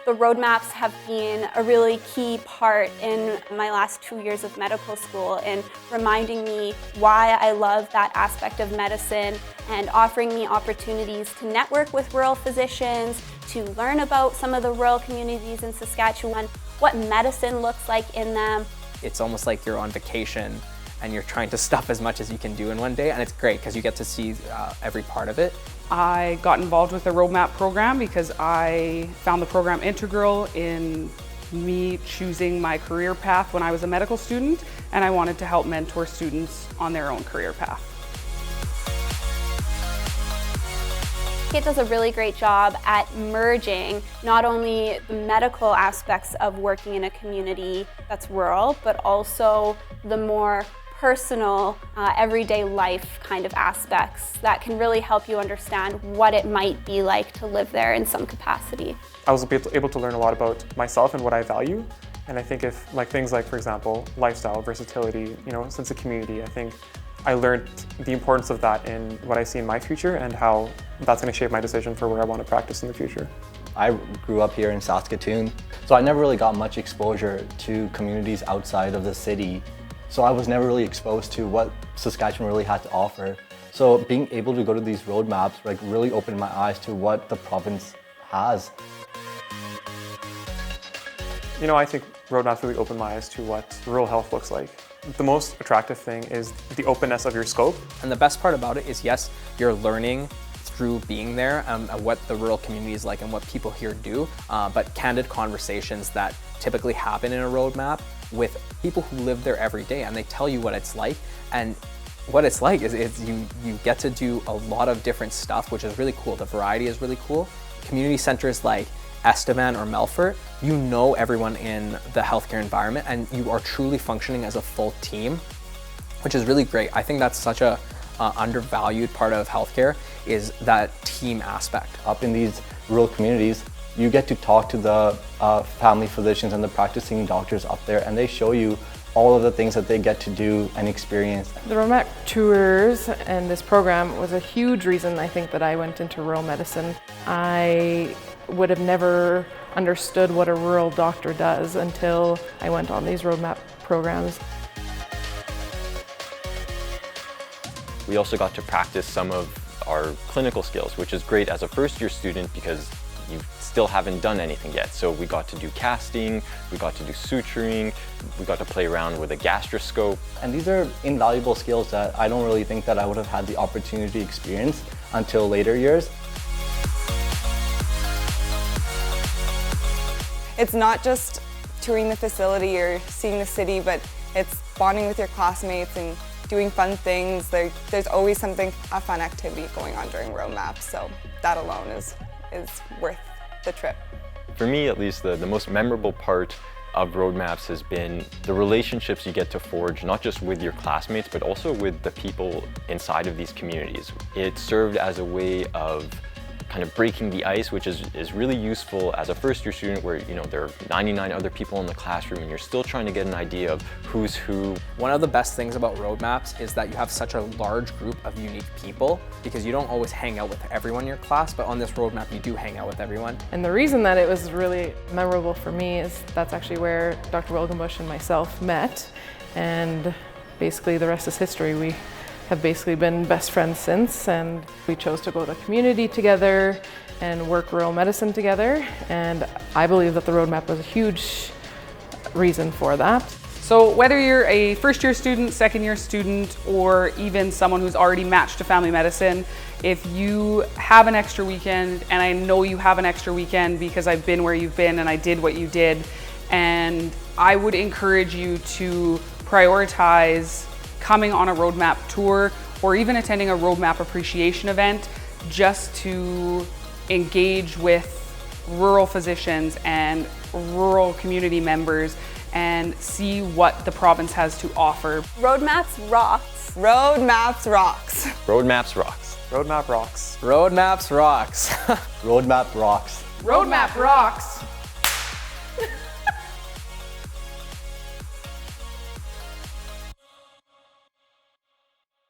The roadmaps have been a really key part in my last 2 years of medical school in reminding me why I love that aspect of medicine and offering me opportunities to network with rural physicians, to learn about some of the rural communities in Saskatchewan, what medicine looks like in them. It's almost like you're on vacation and you're trying to stuff as much as you can do in one day, and it's great because you get to see every part of it. I got involved with the Roadmap program because I found the program integral in me choosing my career path when I was a medical student, and I wanted to help mentor students on their own career path. It does a really great job at merging not only the medical aspects of working in a community that's rural, but also the more personal, everyday life kind of aspects that can really help you understand what it might be like to live there in some capacity. I was able to learn a lot about myself and what I value. And I think if things like, for example, lifestyle, versatility, sense of community, I think I learned the importance of that in what I see in my future and how that's going to shape my decision for where I want to practice in the future. I grew up here in Saskatoon, so I never really got much exposure to communities outside of the city. So I was never really exposed to what Saskatchewan really had to offer. So being able to go to these roadmaps really opened my eyes to what the province has. I think roadmaps really opened my eyes to what rural health looks like. The most attractive thing is the openness of your scope. And the best part about it is, yes, you're learning through being there what the rural community is like and what people here do, but candid conversations that typically happen in a roadmap with people who live there every day, and they tell you what it's like. And what it's like is you get to do a lot of different stuff, which is really cool. The variety is really cool. Community centers like Estevan or Melfort, you know everyone in the healthcare environment and you are truly functioning as a full team, which is really great. I think that's such a undervalued part of healthcare, is that team aspect. Up in these rural communities, you get to talk to the family physicians and the practicing doctors up there, and they show you all of the things that they get to do and experience. The Roadmap tours and this program was a huge reason I think that I went into rural medicine. I would have never understood what a rural doctor does until I went on these Roadmap programs. We also got to practice some of our clinical skills, which is great as a first-year student because you still haven't done anything yet. So we got to do casting, we got to do suturing, we got to play around with a gastroscope. And these are invaluable skills that I don't really think that I would have had the opportunity to experience until later years. It's not just touring the facility or seeing the city, but it's bonding with your classmates and doing fun things. There's always a fun activity going on during roadmaps, so that alone is worth the trip. For me, at least, the most memorable part of roadmaps has been the relationships you get to forge, not just with your classmates, but also with the people inside of these communities. It served as a way of kind of breaking the ice, which is really useful as a first-year student where there are 99 other people in the classroom and you're still trying to get an idea of who's who. One of the best things about roadmaps is that you have such a large group of unique people, because you don't always hang out with everyone in your class, but on this roadmap you do hang out with everyone. And the reason that it was really memorable for me is that's actually where Dr. Wilgenbush and myself met, and basically the rest is history. We have basically been best friends since, and we chose to go to community together and work rural medicine together, and I believe that the roadmap was a huge reason for that. So whether you're a first-year student, second-year student, or even someone who's already matched to family medicine, if you have an extra weekend, and I know you have an extra weekend because I've been where you've been and I did what you did, and I would encourage you to prioritize coming on a roadmap tour or even attending a roadmap appreciation event just to engage with rural physicians and rural community members and see what the province has to offer. Roadmaps rocks. Roadmaps rocks. Roadmaps rocks. Roadmap rocks. Roadmaps rocks. Roadmap rocks. Roadmap rocks.